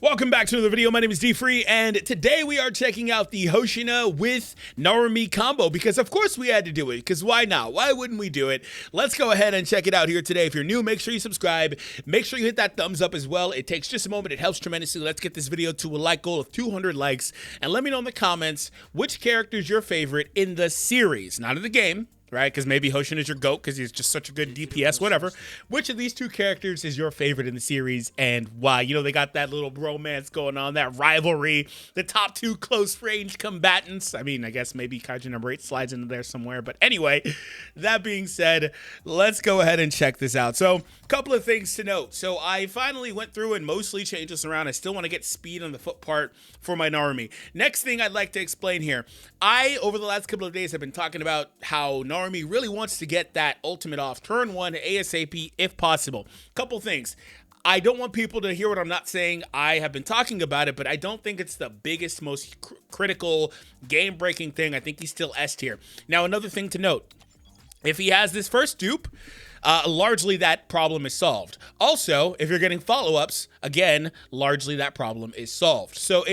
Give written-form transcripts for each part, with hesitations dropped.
Welcome back to another video. My name is Dfree, and today we are checking out the Hoshina with Narumi combo because of course we had to do it, because why not? Why wouldn't we do it? Let's go ahead and check it out here today. If you're new, make sure you subscribe. Make sure you hit that thumbs up as well. It takes just a moment. It helps tremendously. Let's get this video to a like goal of 200 likes, and let me know in the comments which character is your favorite in the series, not in the game. Right? Because maybe Hoshina is your GOAT because he's just such a good DPS, whatever. Which of these two characters is your favorite in the series and why? You know, they got that little bromance going on, that rivalry, the top two close range combatants. I mean, I guess maybe Kaiju No. 8 slides into there somewhere. But anyway, that being said, let's go ahead and check this out. So, a couple of things to note. So, I finally went through and mostly changed this around. I still want to get speed on the foot part for my Narumi. Next thing I'd like to explain here. Over the last couple of days, have been talking about how Narumi really wants to get that ultimate off turn one ASAP if possible. Couple things. I don't want people to hear what I'm not saying. I have been talking about it, but I don't think it's the biggest, most critical, game-breaking thing. I think he's still S tier. Now, another thing to note. If he has this first dupe, largely that problem is solved. Also, if you're getting follow-ups, again, largely that problem is solved. So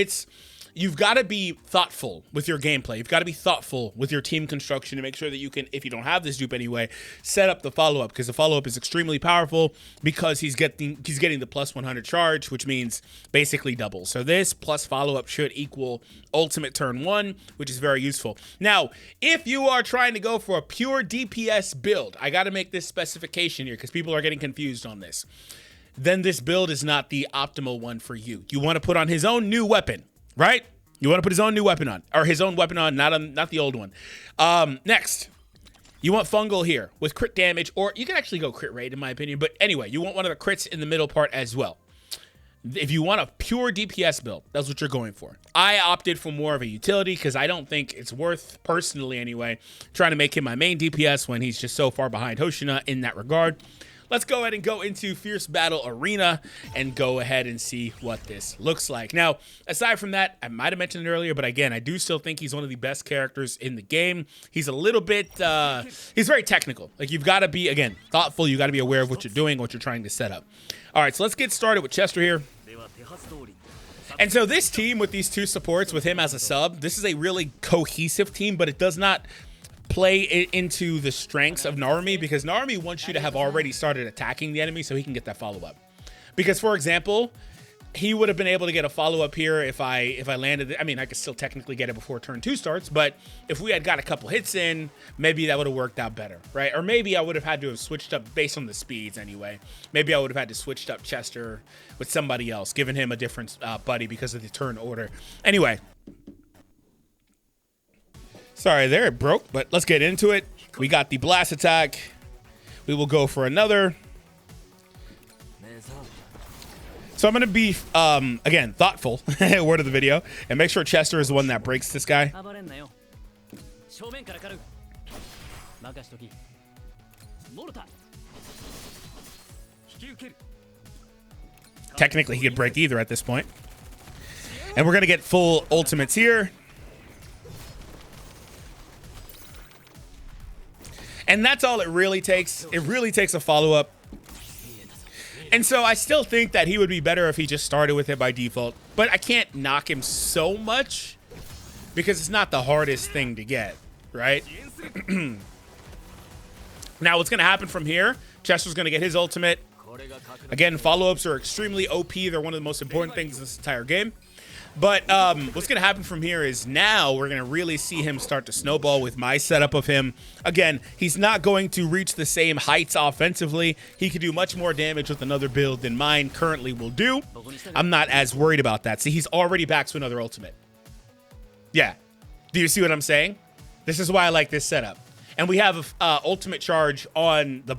you've got to be thoughtful with your gameplay. You've got to be thoughtful with your team construction to make sure that you can, if you don't have this dupe anyway, set up the follow-up, because the follow-up is extremely powerful because he's getting the plus 100 charge, which means basically double. So this plus follow-up should equal ultimate turn one, which is very useful. Now, if you are trying to go for a pure DPS build, I got to make this specification here because people are getting confused on this. Then this build is not the optimal one for you. You want to put on his own new weapon. Right? You want to put his own new weapon on, or his own weapon on, not the old one. Next, you want fungal here with crit damage, or you can actually go crit rate in my opinion. But anyway, you want one of the crits in the middle part as well. If you want a pure DPS build, that's what you're going for. I opted for more of a utility because I don't think it's worth, personally anyway, trying to make him my main DPS when he's just so far behind Hoshina in that regard. Let's go ahead and go into Fierce Battle Arena and go ahead and see what this looks like. Now, aside from that, I might have mentioned it earlier, but again, I do still think he's one of the best characters in the game. He's a little bit, he's very technical. Like, you've got to be, again, thoughtful. You got to be aware of what you're doing, what you're trying to set up. All right, so let's get started with Chester here. And so this team with these two supports, with him as a sub, this is a really cohesive team, but it does not play into the strengths of Narumi, because Narumi wants you to have already started attacking the enemy so he can get that follow-up. Because, for example, he would have been able to get a follow-up here if I landed it. I mean, I could still technically get it before turn 2 starts, but if we had got a couple hits in, maybe that would have worked out better, right? Or maybe I would have had to have switched up based on the speeds anyway. Maybe I would have had to switch up Chester with somebody else, giving him a different buddy because of the turn order. Anyway. Sorry there, it broke, but let's get into it. We got the blast attack. We will go for another. So I'm going to be, again, thoughtful, word of the video, and make sure Chester is the one that breaks this guy. Technically, he could break either at this point. And we're going to get full ultimates here. And that's all it really takes. It really takes a follow-up. And so I still think that he would be better if he just started with it by default. But I can't knock him so much because it's not the hardest thing to get, right? Now, what's going to happen from here, Chester's going to get his ultimate. Again, follow-ups are extremely OP. They're one of the most important things in this entire game. But what's going to happen from here is now we're going to really see him start to snowball with my setup of him. Again, he's not going to reach the same heights offensively. He could do much more damage with another build than mine currently will do. I'm not as worried about that. See, he's already back to another ultimate. Yeah. Do you see what I'm saying? This is why I like this setup. And we have ultimate charge on the,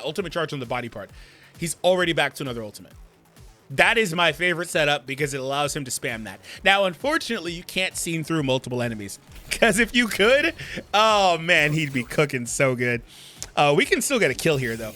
ultimate charge on the body part. He's already back to another ultimate. That is my favorite setup because it allows him to spam that. Now, unfortunately, you can't see through multiple enemies. Because if you could, oh man, he'd be cooking so good. We can still get a kill here, though.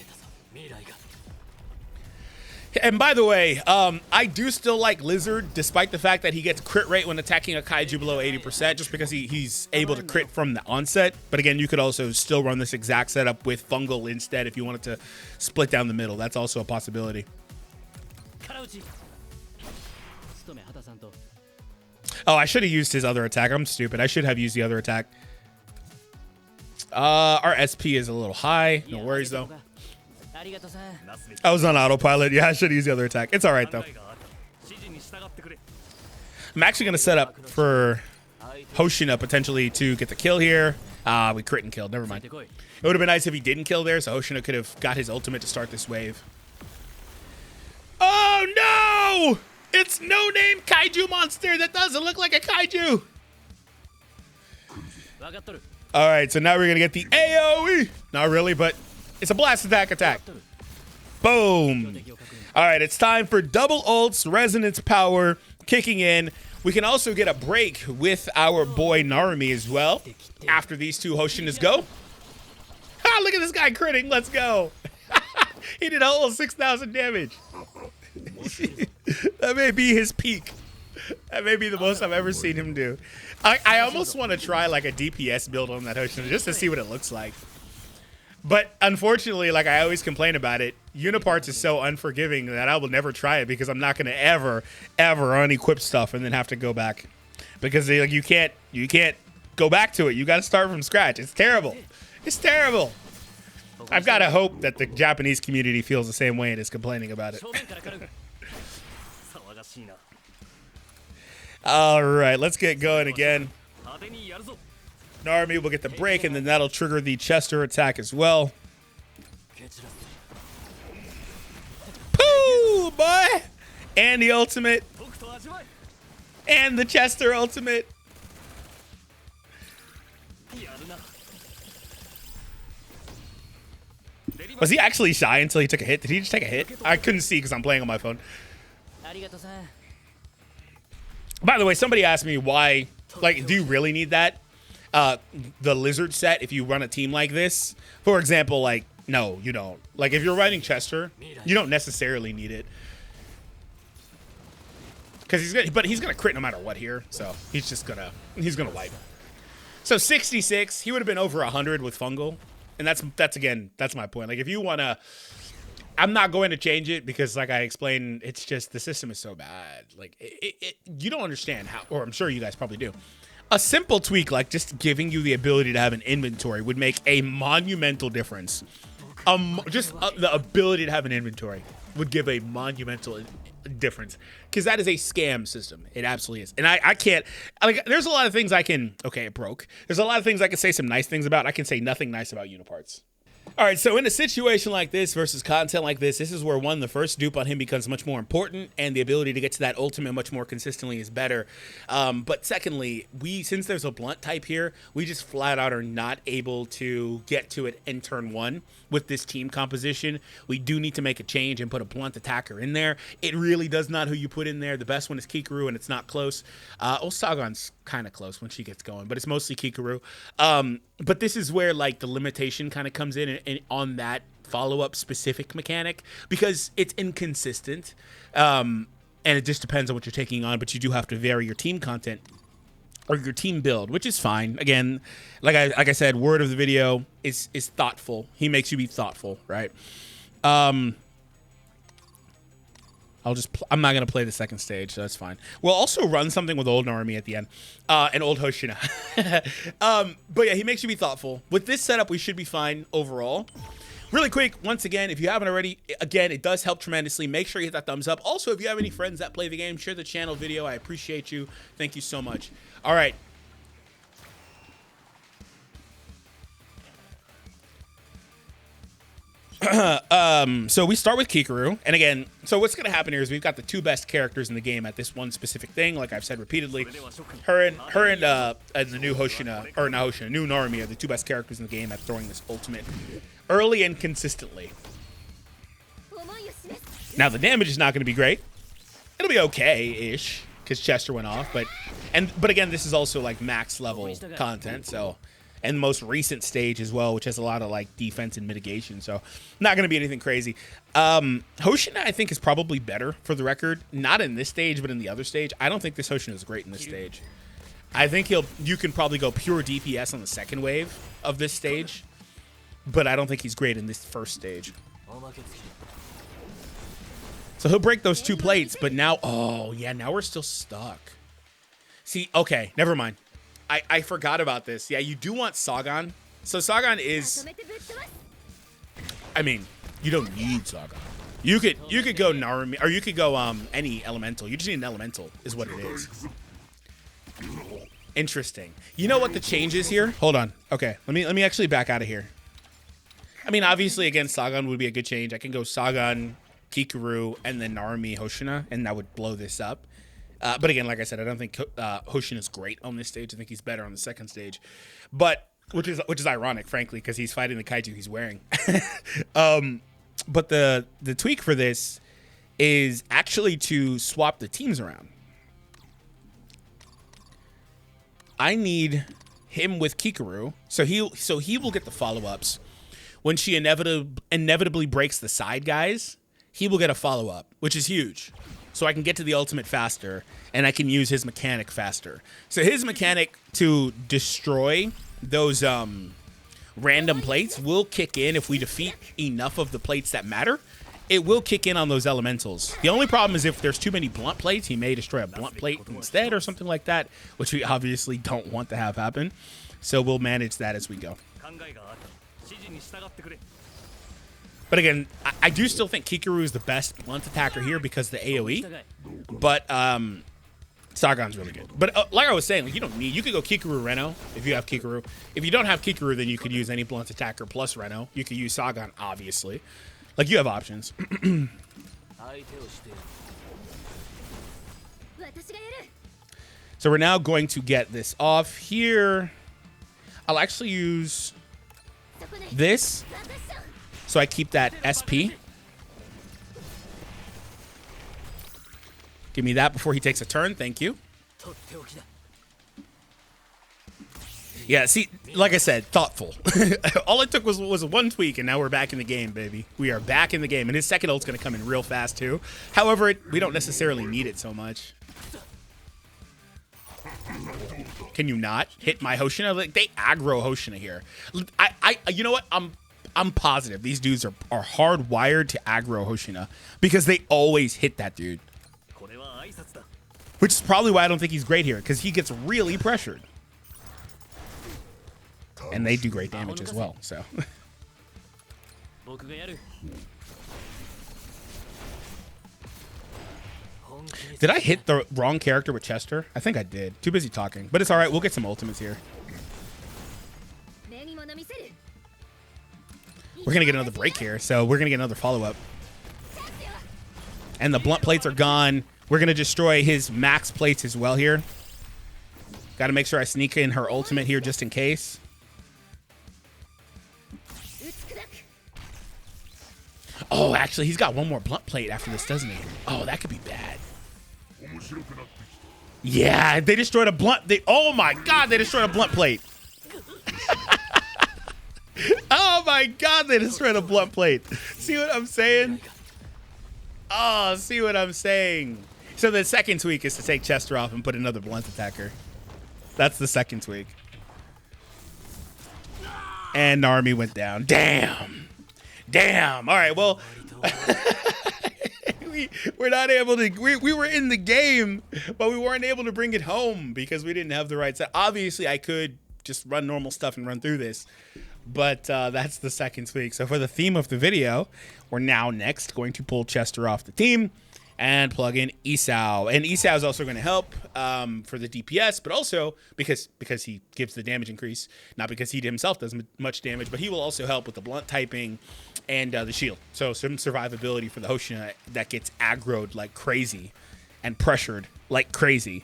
And by the way, I do still like Lizard, despite the fact that he gets crit rate when attacking a Kaiju below 80%, just because he's able to crit from the onset. But again, you could also still run this exact setup with Fungal instead if you wanted to split down the middle. That's also a possibility. Oh, I should have used his other attack. I'm stupid. I should have used the other attack. Our SP is a little high. No worries, though. I was on autopilot. Yeah, I should have used the other attack. It's all right, though. I'm actually going to set up for Hoshina potentially to get the kill here. We crit and killed. Never mind. It would have been nice if he didn't kill there, so Hoshina could have got his ultimate to start this wave. Oh, no! It's no-name kaiju monster that doesn't look like a kaiju. All right, so now we're going to get the AoE. Not really, but it's a blast attack. Boom. All right, it's time for double ults, resonance power kicking in. We can also get a break with our boy Narumi as well after these two Hoshinas go. Ah, look at this guy critting. Let's go. He did a whole 6,000 damage. That may be his peak. That may be the most I've ever seen him do. I almost want to try like a DPS build on that Hoshina just to see what it looks like. But unfortunately, like I always complain about it, Uniparts is so unforgiving that I will never try it because I'm not going to ever unequip stuff and then have to go back. Because like you can't go back to it. You got to start from scratch. It's terrible. It's terrible. I've got to hope that the Japanese community feels the same way and is complaining about it. All right, let's get going again. Narumi will get the break, and then that'll trigger the Chester attack as well. Pooh, boy! And the ultimate. And the Chester ultimate. Was he actually shy until he took a hit? Did he just take a hit? I couldn't see because I'm playing on my phone. By the way, somebody asked me why, like, do you really need that? The lizard set if you run a team like this. For example, like, no, you don't. Like, if you're running Chester, you don't necessarily need it. Because he's gonna crit no matter what here. So he's gonna wipe. So 66, he would have been over 100 with fungal. And that's my point. Like, if you wanna, I'm not going to change it because, like I explained, it's just the system is so bad. Like, you don't understand how, or I'm sure you guys probably do. A simple tweak like just giving you the ability to have an inventory would make a monumental difference. The ability to have an inventory would give a monumental difference because that is a scam system. It absolutely is. And I can't, like, there's a lot of things I can, okay, it broke. There's a lot of things I can say some nice things about. I can say nothing nice about Uniparts. All right, so in a situation like this versus content like this is where, one, the first dupe on him becomes much more important, and the ability to get to that ultimate much more consistently is better. But secondly, since there's a blunt type here, we just flat out are not able to get to it in turn one with this team composition. We do need to make a change and put a blunt attacker in there. It really does not who you put in there. The best one is Kikaru, and it's not close. Sagon's kind of close when she gets going, but it's mostly Kikaru. But this is where, like, the limitation kind of comes in and on that follow-up specific mechanic because it's inconsistent. And it just depends on what you're taking on, but you do have to vary your team content or your team build, which is fine. Again, like I said, word of the video is thoughtful. He makes you be thoughtful, right? I'm not going to play the second stage, so that's fine. We'll also run something with old Narumi at the end, and old Hoshina. But yeah, he makes you be thoughtful. With this setup, we should be fine overall. Really quick, once again, if you haven't already, again, it does help tremendously. Make sure you hit that thumbs up. Also, if you have any friends that play the game, share the channel video. I appreciate you. Thank you so much. All right. So we start with Kikaru, and again, so what's going to happen here is we've got the two best characters in the game at this one specific thing, like I've said repeatedly. Her and the new Hoshina, or not Hoshina, new Narumi are the two best characters in the game at throwing this ultimate early and consistently. Now, the damage is not going to be great. It'll be okay-ish, because Chester went off, but again, this is also like max level content, so... And most recent stage as well, which has a lot of like defense and mitigation. So not going to be anything crazy. Hoshina, I think, is probably better for the record. Not in this stage, but in the other stage. I don't think this Hoshina is great in this stage. I think you can probably go pure DPS on the second wave of this stage. But I don't think he's great in this first stage. So he'll break those 2 plates, but now, oh yeah, now we're still stuck. See, okay, never mind. I forgot about this. Yeah, you do want Sagan. So Sagan is, I mean, you don't need Sagan. You could go Narumi, or you could go any elemental. You just need an elemental, is what it is. Interesting. You know what the change is here? Hold on. Okay, let me actually back out of here. I mean, obviously, again, Sagan would be a good change. I can go Sagan, Kikuru, and then Narumi, Hoshina, and that would blow this up. But again, like I said, I don't think Hoshina is great on this stage. I think he's better on the second stage, but which is ironic, frankly, because he's fighting the kaiju he's wearing. But the tweak for this is actually to swap the teams around. I need him with Kikuru, so he will get the follow-ups. When she inevitably breaks the side guys, he will get a follow-up, which is huge. So I can get to the ultimate faster, and I can use his mechanic faster. So his mechanic to destroy those random plates will kick in if we defeat enough of the plates that matter. It will kick in on those elementals. The only problem is if there's too many blunt plates, he may destroy a blunt plate instead or something like that, which we obviously don't want to have happen. So we'll manage that as we go. But again, I do still think Kikuru is the best blunt attacker here because the AoE. But Sagan's really good. But like I was saying, like, you could go Kikuru Reno if you have Kikuru. If you don't have Kikuru, then you could use any blunt attacker plus Reno. You could use Sagan, obviously. Like, you have options. So we're now going to get this off here. I'll actually use this, so I keep that SP. Give me that before he takes a turn. Thank you. Yeah, see, like I said, thoughtful. All it took was one tweak, and now we're back in the game, baby. We are back in the game, and his second ult's going to come in real fast, too. However, we don't necessarily need it so much. Can you not hit my Hoshina? Like, they aggro Hoshina here. You know what? I'm positive these dudes are hardwired to aggro Hoshina because they always hit that dude. Which is probably why I don't think he's great here, because he gets really pressured. And they do great damage as well, so. Did I hit the wrong character with Chester? I think I did. Too busy talking. But it's all right. We'll get some ultimates here. We're going to get another break here, so we're going to get another follow-up. And the blunt plates are gone. We're going to destroy his max plates as well here. Got to make sure I sneak in her ultimate here just in case. Oh, actually, he's got one more blunt plate after this, doesn't he? Oh, that could be bad. Yeah, they destroyed a blunt. Oh, my God, they destroyed a blunt plate. Oh, my God, they destroyed a blunt plate. See what I'm saying? Oh, see what I'm saying? So the second tweak is to take Chester off and put another blunt attacker. That's the second tweak. And Narumi went down. Damn. Damn. All right, well, we're not able to, we were in the game, but we weren't able to bring it home because we didn't have the right set. Obviously, I could just run normal stuff and run through this, but that's the second tweak. So for the theme of the video, we're now next going to pull Chester off the team and plug in Isao. And Isao is also going to help for the DPS, but also because he gives the damage increase, not because he himself does much damage, but he will also help with the blunt typing and the shield. So some survivability for the Hoshina that gets aggroed like crazy and pressured like crazy.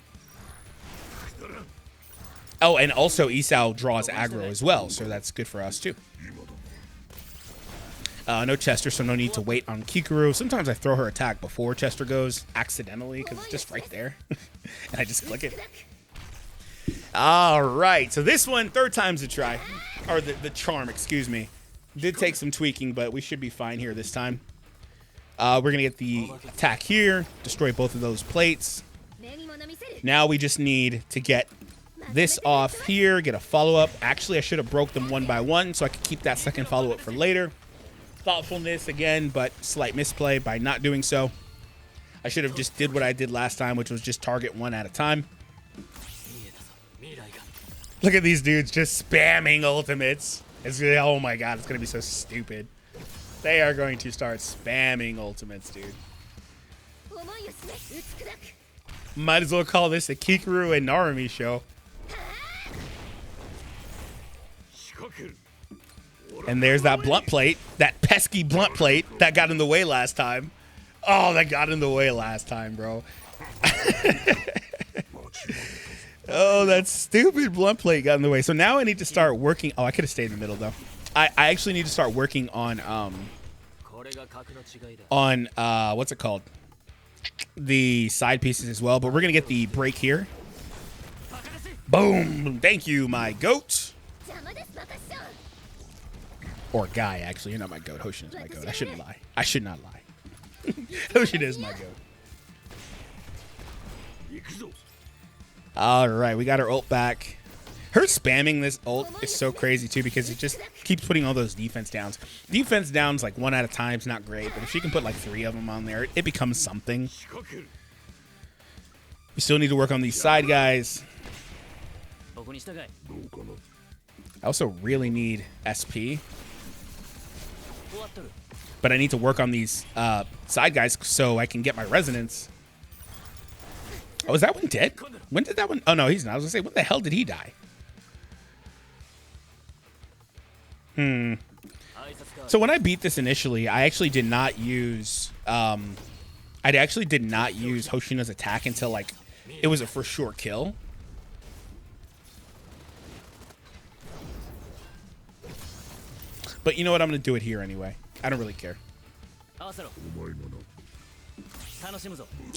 Oh, and also Isao draws aggro as well, so that's good for us too. No Chester, so no need to wait on Kikuru. Sometimes I throw her attack before Chester goes, accidentally, because it's just right there. And I just click it. All right, so this one, third time's a try. Or the charm, excuse me. Did take some tweaking, but we should be fine here this time. We're going to get the attack here, destroy both of those plates. Now we just need to get this off here, get a follow-up. Actually, I should have broke them one by one so I could keep that second follow-up for later. Thoughtfulness again, but slight misplay by not doing so. I should have just did what I did last time, which was just target one at a time. Look at these dudes just spamming ultimates. Oh my god, it's going to be so stupid. They are going to start spamming ultimates, dude. Might as well call this a Kikuru and Narumi show. And there's that blunt plate, that pesky blunt plate that got in the way last time. Oh, that got in the way last time, bro. Oh, that stupid blunt plate got in the way. So now I need to start working. Oh, I could have stayed in the middle, though. I actually need to start working on what's it called? The side pieces as well. But we're going to get the break here. Boom. Thank you, my goat. Or guy, actually. You're not my goat. Hoshina's my goat. I shouldn't lie. I should not lie. Hoshina is my goat. All right, we got our ult back. Her spamming this ult is so crazy, too, because it just keeps putting all those defense downs. Defense downs, like, 1 at a time is not great, but if she can put, like, 3 of them on there, it becomes something. We still need to work on these side guys. I also really need SP. But I need to work on these side guys so I can get my resonance. Oh, is that one dead? When did that one? Oh, no, he's not. I was going to say, when the hell did he die? So when I beat this initially, I actually did not use... I actually did not use Hoshina's attack until, like, it was a for sure kill. But you know what? I'm going to do it here anyway. I don't really care.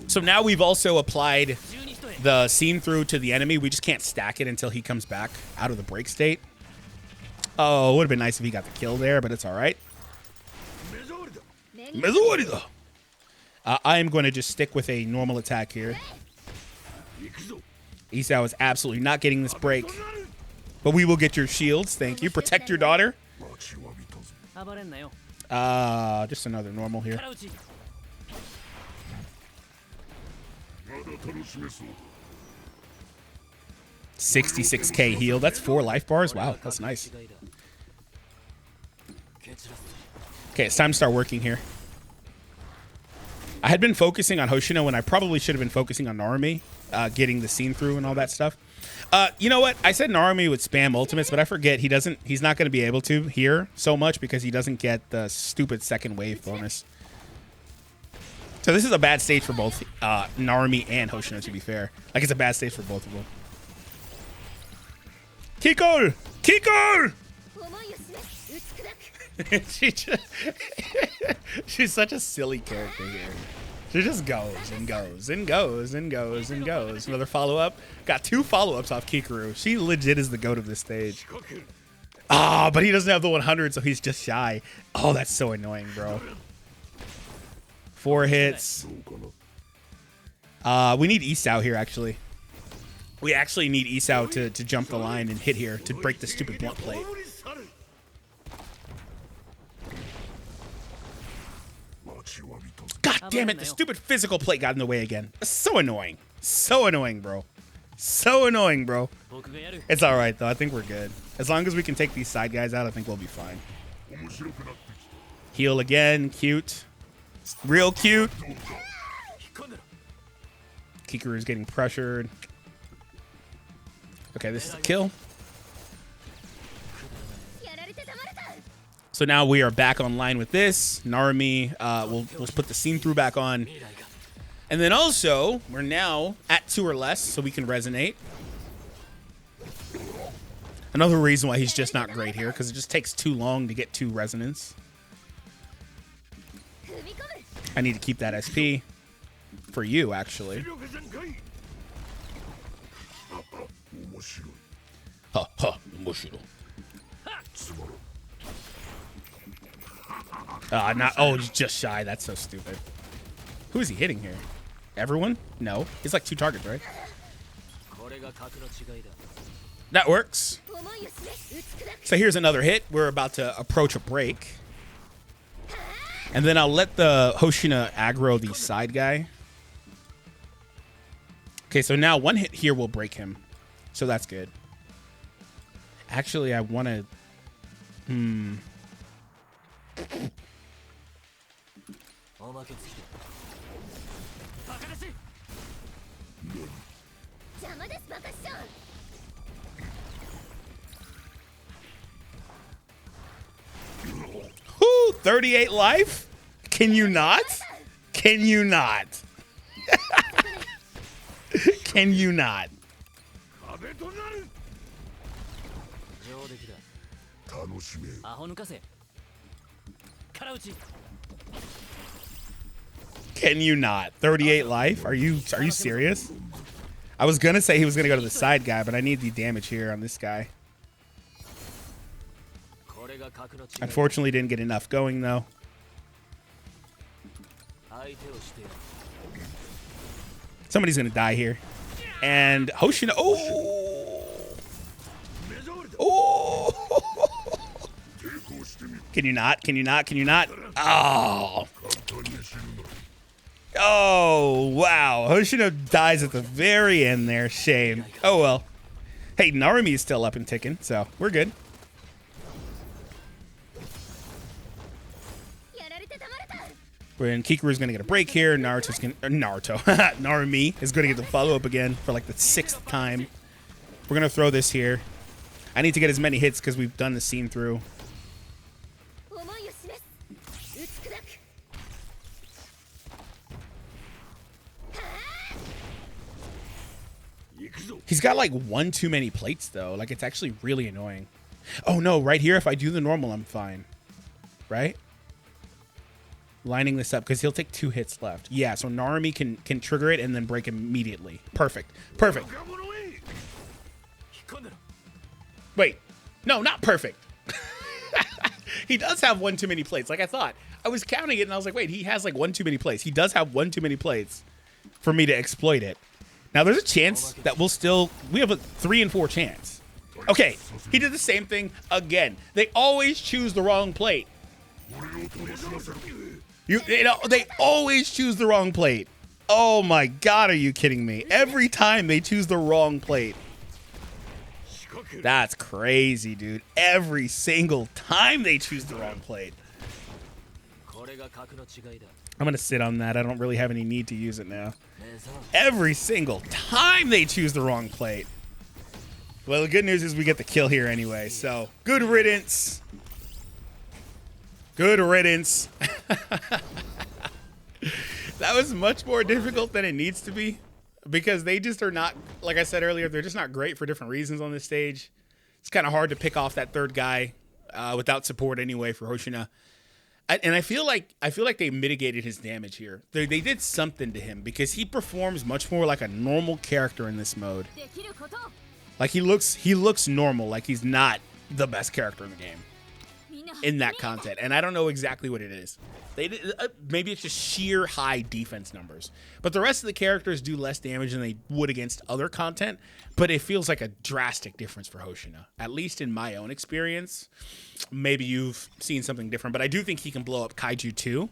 So now we've also applied the seam through to the enemy. We just can't stack it until he comes back out of the break state. Oh, it would have been nice if he got the kill there, but it's all right. I am going to just stick with a normal attack here. Isao is absolutely not getting this break. But we will get your shields. Thank you. Protect your daughter. Just another normal here. 66k heal. That's 4 life bars. Wow, that's nice. Okay, it's time to start working here. I had been focusing on Hoshina when I probably should have been focusing on Narumi, getting the scene through and all that stuff. You know what? I said Narumi would spam ultimates, but I forget he's not going to be able to here so much because he doesn't get the stupid second wave bonus. So this is a bad stage for both Narumi and Hoshina, to be fair. Like, it's a bad stage for both of them. Kiko! Kiko! She's such a silly character here. She just goes and goes and goes and goes and goes. Another follow-up. Got 2 follow-ups off Kikuru. She legit is the goat of this stage. Ah, but he doesn't have the 100, so he's just shy. Oh, that's so annoying, bro. 4 hits. We need Isao here, actually. We actually need Isao to jump the line and hit here to break the stupid blunt plate. God damn it, the stupid physical plate got in the way again. So annoying. So annoying, bro. So annoying, bro. It's all right, though. I think we're good. As long as we can take these side guys out, I think we'll be fine. Heal again. Cute. Real cute. Kikuru's getting pressured. Okay, this is a kill. So now we are back online with this. Narumi, we'll put the seam through back on. And then also, we're now at 2 or less, so we can resonate. Another reason why he's just not great here, because it just takes too long to get 2 resonance. I need to keep that SP for you, actually. Ha ha, oh, he's just shy. That's so stupid. Who is he hitting here? Everyone? No. He's like 2 targets, right? That works. So here's another hit. We're about to approach a break. And then I'll let the Hoshina aggro the side guy. Okay, so now one hit here will break him. So that's good. Actually, I want to... Whoo, 38 life? Can you not? Can you not? Can you not? Can you not? 38 life? Are you serious? I was gonna say he was gonna go to the side guy, but I need the damage here on this guy. Unfortunately, didn't get enough going though. Somebody's gonna die here. And Hoshina. Oh! Oh! Can you not? Can you not? Can you not? Oh! Oh, wow. Hoshina dies at the very end there. Shame. Oh, well. Hey, Narumi is still up and ticking, so we're good. And Kikuru's going to get a break here. Narumi is going to get the follow-up again for like the 6th time. We're going to throw this here. I need to get as many hits because we've done the scene through. He's got like one too many plates though. Like it's actually really annoying. Oh no, right here if I do the normal I'm fine. Right? Lining this up because he'll take 2 hits left. Yeah, so Narumi can trigger it and then break immediately. Perfect. Perfect. Wait. No, not perfect. He does have one too many plates. Like I thought. I was counting it and I was like, wait, he has like one too many plates. He does have one too many plates for me to exploit it. Now there's a chance that we have a 3 and 4 chance. Okay, he did the same thing again. They always choose the wrong plate. You know, they always choose the wrong plate. Oh my God, are you kidding me? Every time they choose the wrong plate. That's crazy, dude. Every single time they choose the wrong plate. I'm going to sit on that. I don't really have any need to use it now. Every single time they choose the wrong plate. Well, the good news is we get the kill here anyway, so good riddance. Good riddance. That was much more difficult than it needs to be because they just are not, like I said earlier, they're just not great for different reasons on this stage. It's kind of hard to pick off that third guy without support anyway for Hoshina. And I feel like they mitigated his damage here. They did something to him because he performs much more like a normal character in this mode. Like he looks normal, like he's not the best character in the game in that content. And I don't know exactly what it is. Maybe it's just sheer high defense numbers. But the rest of the characters do less damage than they would against other content. But it feels like a drastic difference for Hoshina, at least in my own experience. Maybe you've seen something different, but I do think he can blow up Kaiju 2.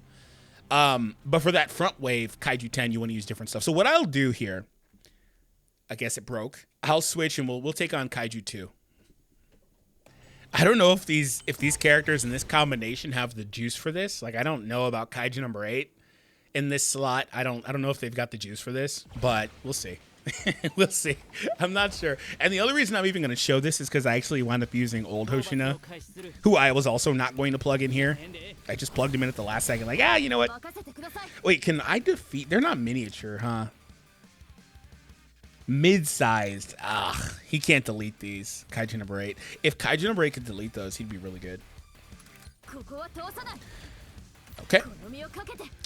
But for that front wave, Kaiju 10, you want to use different stuff. So what I'll do here, I guess it broke. I'll switch and we'll take on Kaiju 2. I don't know if these characters in this combination have the juice for this. Like I don't know about Kaiju number 8 in this slot. I don't know if they've got the juice for this, but we'll see. We'll see. I'm not sure. And the other reason I'm even going to show this is because I actually wound up using old Hoshina, who I was also not going to plug in here. I just plugged him in at the last second. Like, you know what? Wait, can I defeat? They're not miniature, huh? Mid-sized. He can't delete these. Kaiju number 8. If Kaiju number 8 could delete those, he'd be really good. Okay.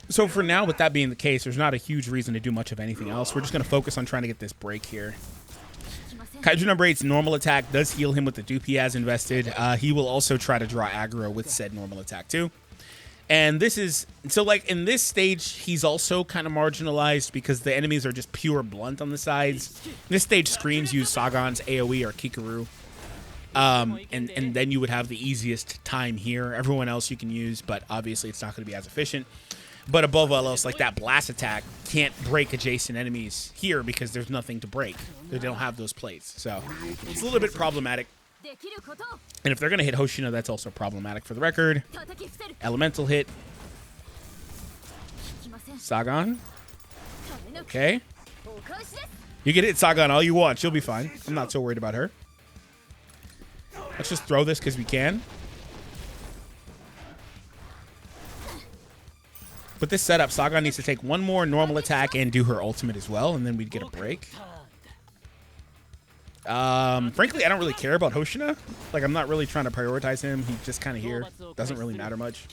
So for now, with that being the case, there's not a huge reason to do much of anything else. We're just going to focus on trying to get this break here. Kaiju number 8's normal attack does heal him with the dupe he has invested. He will also try to draw aggro with said normal attack too. And this is, so like in this stage, he's also kind of marginalized because the enemies are just pure blunt on the sides. This stage screams use Sagan's AoE or Kikuru. And then you would have the easiest time here. Everyone else you can use, but obviously it's not going to be as efficient. But above all else, like that blast attack can't break adjacent enemies here because there's nothing to break. They don't have those plates. So it's a little bit problematic. And if they're going to hit Hoshina, that's also problematic for the record. Elemental hit. Sagan. Okay. You can hit Sagan all you want. She'll be fine. I'm not so worried about her. Let's just throw this because we can. With this setup, Sagan needs to take one more normal attack and do her ultimate as well, and then we'd get a break. Frankly, I don't really care about Hoshina. Like, I'm not really trying to prioritize him. He's just kind of here. Doesn't really matter much.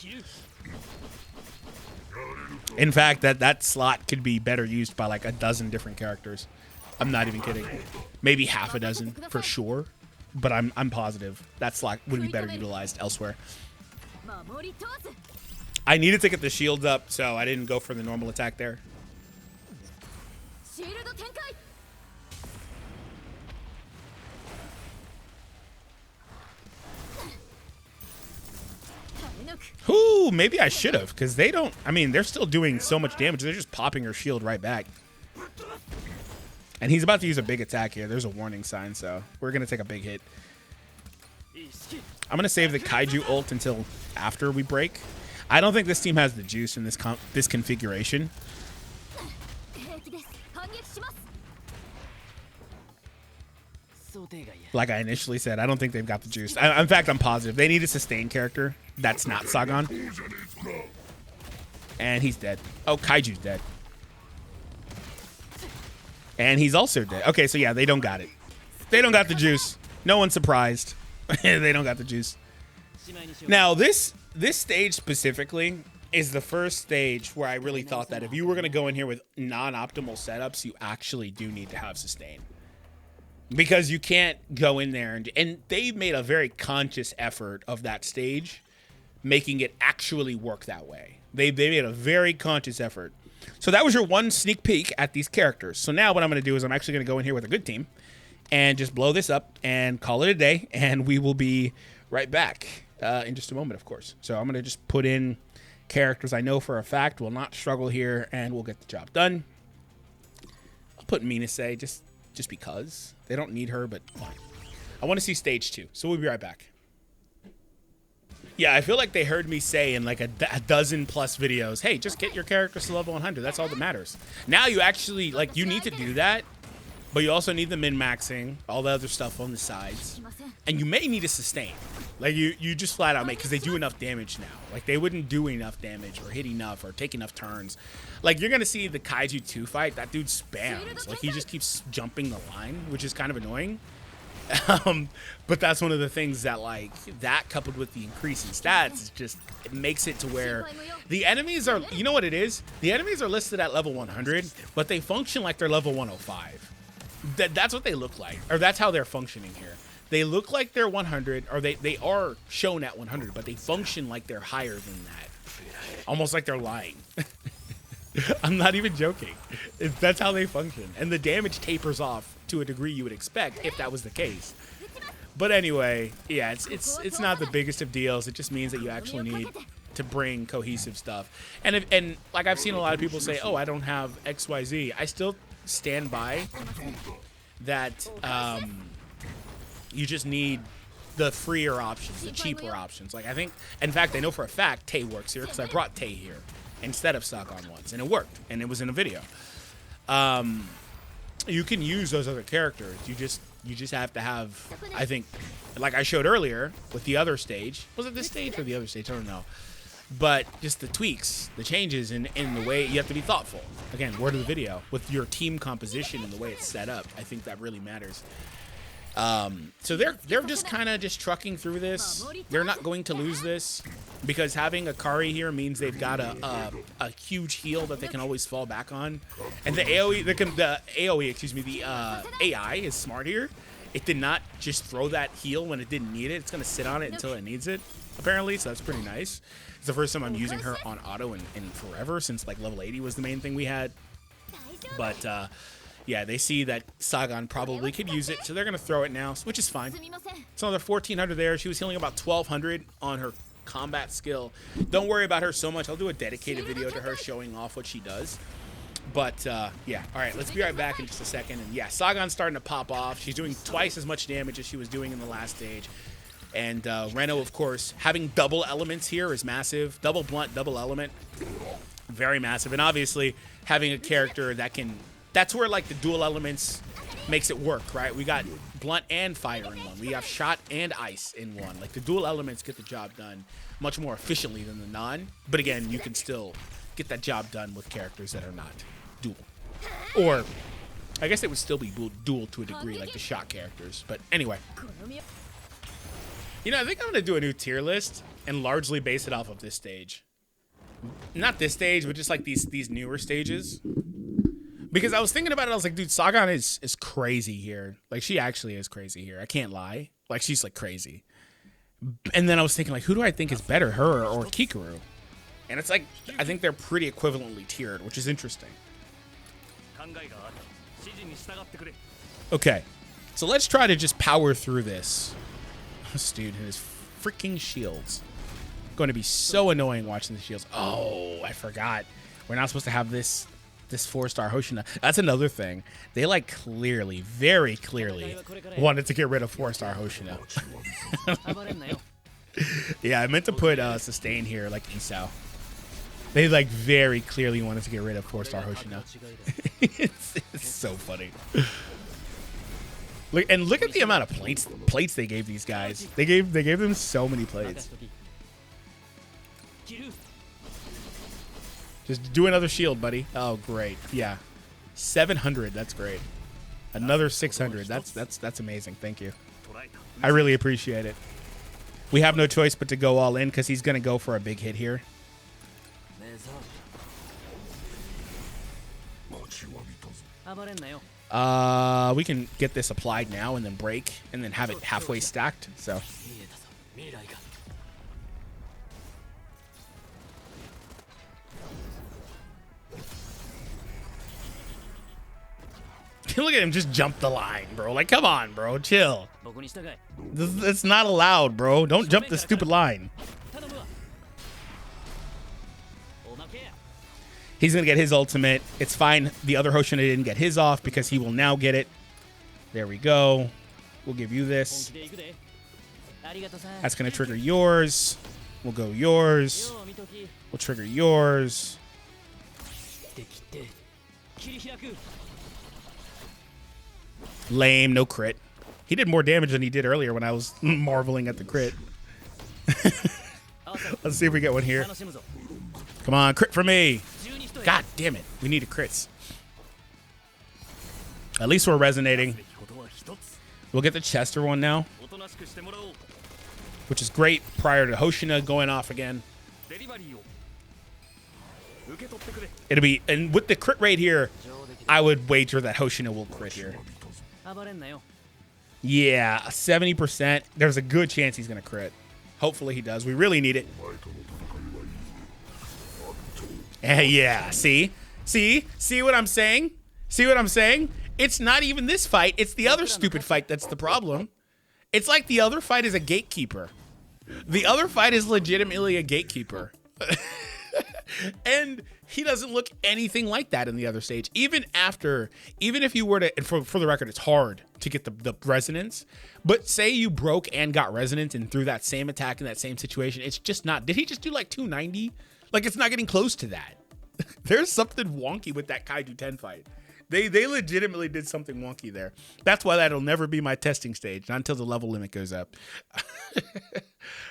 In fact, that slot could be better used by like a dozen different characters. I'm not even kidding. Maybe half a dozen for sure. But I'm positive that slot would be better utilized elsewhere. I needed to get the shields up, so I didn't go for the normal attack there. Ooh, maybe I should have, because they don't... I mean, they're still doing so much damage. They're just popping her shield right back. And he's about to use a big attack here. There's a warning sign, so we're going to take a big hit. I'm going to save the Kaiju ult until after we break. I don't think this team has the juice in this configuration. Like I initially said, I don't think they've got the juice. In fact, I'm positive. They need a sustained character. That's not Sagan. And he's dead. Oh, Kaiju's dead. And he's also dead. Okay, so yeah, they don't got it. They don't got the juice. No one's surprised. They don't got the juice. Now, this stage specifically is the first stage where I really thought that if you were going to go in here with non-optimal setups, you actually do need to have sustain. Because you can't go in there and they made a very conscious effort of that stage, making it actually work that way. They made a very conscious effort. So that was your one sneak peek at these characters. So now what I'm going to do is I'm actually going to go in here with a good team and just blow this up and call it a day. And we will be right back in just a moment, of course. So I'm going to just put in characters I know for a fact will not struggle here and we'll get the job done. I'll put Minase just because. They don't need her, but fine. I want to see stage 2, so we'll be right back. Yeah, I feel like they heard me say in like a dozen plus videos, hey, just get your characters to level 100. That's all that matters. Now you actually, like, you need to do that, but you also need the min-maxing, all the other stuff on the sides. And you may need to sustain. Like, you just flat out make, because they do enough damage now. Like, they wouldn't do enough damage or hit enough or take enough turns. Like, you're going to see the Kaiju 2 fight. That dude spams. Like, he just keeps jumping the line, which is kind of annoying. But that's one of the things that, like, that coupled with the increase in stats is just, it makes it to where the enemies are, you know what it is? The enemies are listed at level 100, but they function like they're level 105. That's what they look like, or that's how they're functioning here. They look like they're 100, or they are shown at 100, but they function like they're higher than that. Almost like they're lying. I'm not even joking. That's how they function. And the damage tapers off to a degree you would expect if that was the case. But anyway, yeah, it's not the biggest of deals. It just means that you actually need to bring cohesive stuff. And like I've seen a lot of people say, oh, I don't have XYZ. I still stand by that you just need the freer options, the cheaper options. Like I think, in fact, I know for a fact Tay works here because I brought Tay here instead of Sagan once, and it worked, and it was in a video. You can use those other characters. You just have to have, I think, like I showed earlier with the other stage. Was it this stage or the other stage? I don't know. But just the tweaks, the changes in the way you have to be thoughtful. Again, word of the video with your team composition and the way it's set up. I think that really matters. So they're just kind of just trucking through this. They're not going to lose this because having Akari here means they've got a huge heal that they can always fall back on. And the AI is smart here. It did not just throw that heal when it didn't need it. It's going to sit on it until it needs it, apparently. So that's pretty nice. It's the first time I'm using her on auto in forever since like level 80 was the main thing we had. But yeah, they see that Sagan probably could use it, so they're going to throw it now, which is fine. It's another 1,400 there. She was healing about 1,200 on her combat skill. Don't worry about her so much. I'll do a dedicated video to her showing off what she does. But, yeah. All right, let's be right back in just a second. And, yeah, Sagan's starting to pop off. She's doing twice as much damage as she was doing in the last stage. And Reno, of course, having double elements here is massive. Double blunt, double element. Very massive. And, obviously, having a character that can... That's where, like, the dual elements makes it work, right? We got blunt and fire in one. We have shot and ice in one. Like, the dual elements get the job done much more efficiently than the non. But, again, you can still get that job done with characters that are not dual. Or, I guess it would still be dual to a degree, like the shot characters. But anyway. You know, I think I'm going to do a new tier list and largely base it off of this stage. Not this stage, but just like these newer stages. Because I was thinking about it, I was like, dude, Sagan is crazy here. Like, she actually is crazy here. I can't lie. Like, she's, like, crazy. And then I was thinking, like, who do I think is better, her or Kikaru? And it's like, I think they're pretty equivalently tiered, which is interesting. Okay, so let's try to just power through this. This dude and his freaking shields. Going to be so annoying watching the shields. Oh, I forgot. We're not supposed to have this 4-star Hoshina. That's another thing. They, like, clearly, very clearly wanted to get rid of 4-star Hoshina. Yeah, I meant to put sustain here, like Isao. They, like, very clearly wanted to get rid of 4-star Hoshina. it's so funny. Look at the amount of plates they gave these guys. They gave them so many plates. Just do another shield, buddy. Oh, great. Yeah. 700. That's great. Another 600. That's amazing. Thank you. I really appreciate it. We have no choice but to go all in because he's going to go for a big hit here. We can get this applied now and then break and then have it halfway stacked. So look at him just jump the line, bro. Like, come on, bro. Chill. It's not allowed, bro. Don't jump the stupid line. He's going to get his ultimate. It's fine. The other Hoshina didn't get his off because he will now get it. There we go. We'll give you this. That's going to trigger yours. We'll go yours. We'll trigger yours. Lame. No crit. He did more damage than he did earlier when I was marveling at the crit. Let's see if we get one here. Come on, crit for me. God damn it. We need a crits. At least we're resonating. We'll get the Chester one now, which is great prior to Hoshina going off again. It'll be, and with the crit rate here, I would wager that Hoshina will crit here. Yeah, 70%. There's a good chance he's going to crit. Hopefully he does. We really need it. Yeah, see what I'm saying? See what I'm saying? It's not even this fight. It's the other stupid fight that's the problem. It's like the other fight is a gatekeeper. The other fight is legitimately a gatekeeper. And he doesn't look anything like that in the other stage. Even if you were to, and for the record, it's hard to get the resonance. But say you broke and got resonance and threw that same attack in that same situation, it's just not. Did he just do like 290? Like, it's not getting close to that. There's something wonky with that Kaiju 10 fight. They legitimately did something wonky there. That's why that'll never be my testing stage, not until the level limit goes up.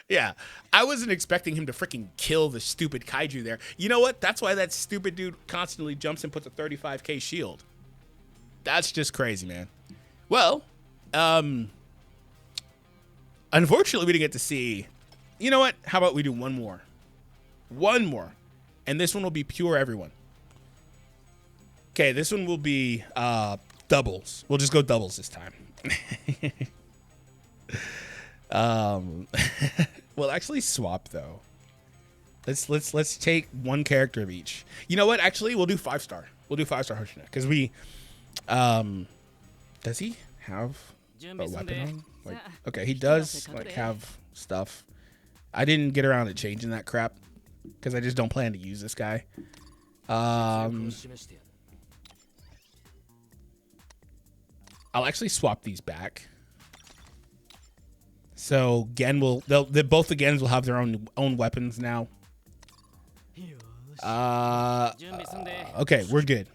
Yeah, I wasn't expecting him to freaking kill the stupid Kaiju there. You know what? That's why that stupid dude constantly jumps and puts a 35k shield. That's just crazy, man. Well, unfortunately, we didn't get to see. You know what? How about we do one more? One more. And this one will be pure everyone. Okay, this one will be doubles. We'll just go doubles this time. We'll actually swap though. Let's take one character of each. You know what? Actually, we'll do 5-star. We'll do 5-star Hoshina because we does he have a weapon on? Like, okay, he does like have stuff. I didn't get around to changing that crap because I just don't plan to use this guy. I'll actually swap these back. So Gen will, both the Gens will have their own weapons now. Okay, we're good.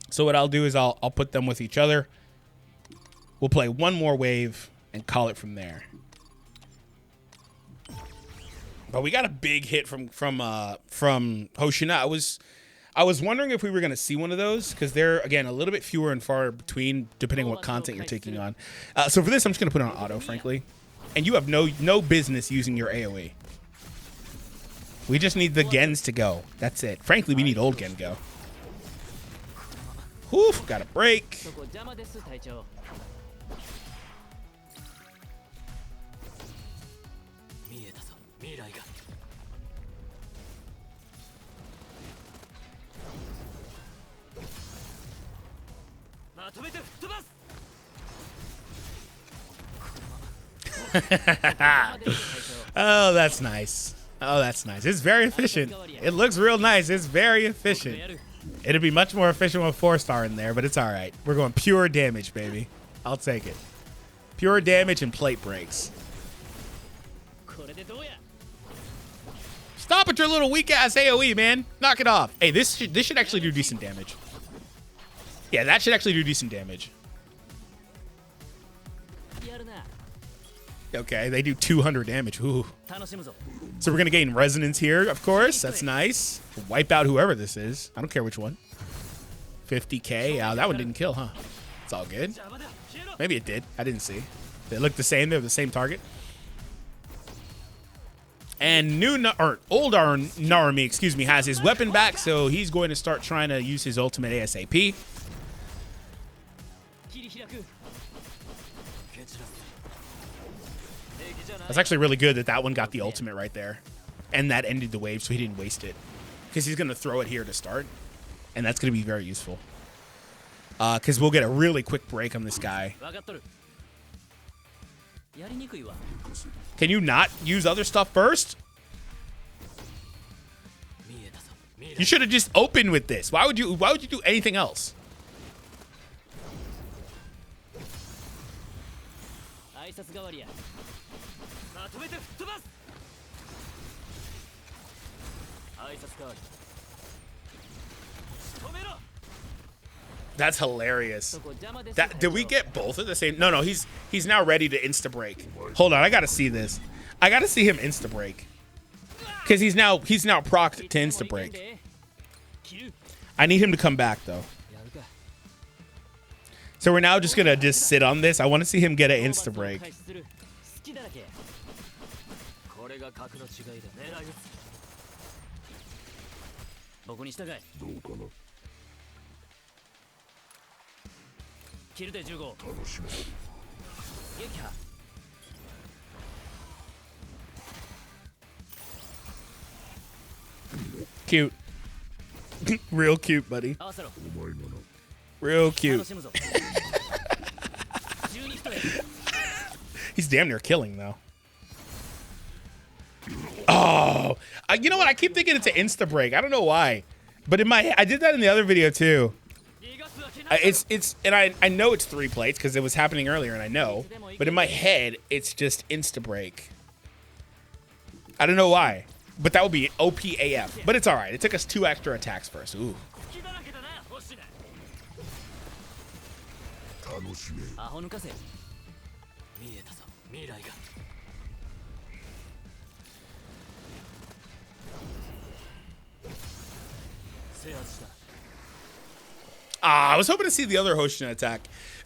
So what I'll do is I'll put them with each other. We'll play one more wave and call it from there. But we got a big hit from Hoshina. I was wondering if we were going to see one of those because they're, again, a little bit fewer and far between depending on what content you're taking on. So for this, I'm just going to put it on auto, frankly. And you have no business using your AoE. We just need the Gens to go. That's it. Frankly, we need old Gen go. Whew, got a break. Oh, that's nice. Oh, that's nice. It's very efficient. It looks real nice. It's very efficient. It'd be much more efficient with 4-star in there, but it's all right. We're going pure damage, baby. I'll take it. Pure damage and plate breaks. Stop with your little weak-ass AoE, man. Knock it off. Hey, this should actually do decent damage. Yeah, that should actually do decent damage. Okay, they do 200 damage. Ooh. So we're going to gain resonance here, of course. That's nice. Wipe out whoever this is. I don't care which one. 50k. That one didn't kill, huh? It's all good. Maybe it did. I didn't see. They look the same. They're the same target. And old Narumi, excuse me, has his weapon back, so he's going to start trying to use his ultimate ASAP. That's actually really good that that one got the ultimate right there. And that ended the wave, so he didn't waste it. Because he's going to throw it here to start. And that's going to be very useful. Because we'll get a really quick break on this guy. Can you not use other stuff first? You should have just opened with this. Why would you do anything else? That's hilarious. Did we get both at the same? No, he's now ready to insta break. Hold on, I gotta see this. I gotta see him insta break. Cause he's now procced to insta break. I need him to come back though. So we're now just gonna sit on this. I want to see him get an insta break. Cute. Real cute, buddy. Real cute. He's damn near killing, though. Oh, you know what? I keep thinking it's an insta break. I don't know why, but in my I did that in the other video too. And I know it's 3 plates because it was happening earlier, and I know. But in my head, it's just insta break. I don't know why, but that would be OPAF. But it's all right. It took us 2 extra attacks first. Ooh. I was hoping to see the other Hoshina attack.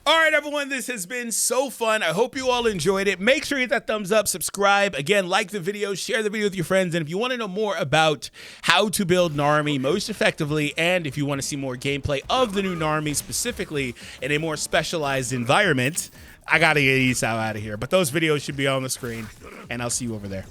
All right, everyone, this has been so fun. I hope you all enjoyed it. Make sure you hit that thumbs up, subscribe. Again, like the video, share the video with your friends. And if you want to know more about how to build Narumi most effectively, and if you want to see more gameplay of the new Narumi specifically in a more specialized environment, I got to get Isao out of here. But those videos should be on the screen, and I'll see you over there.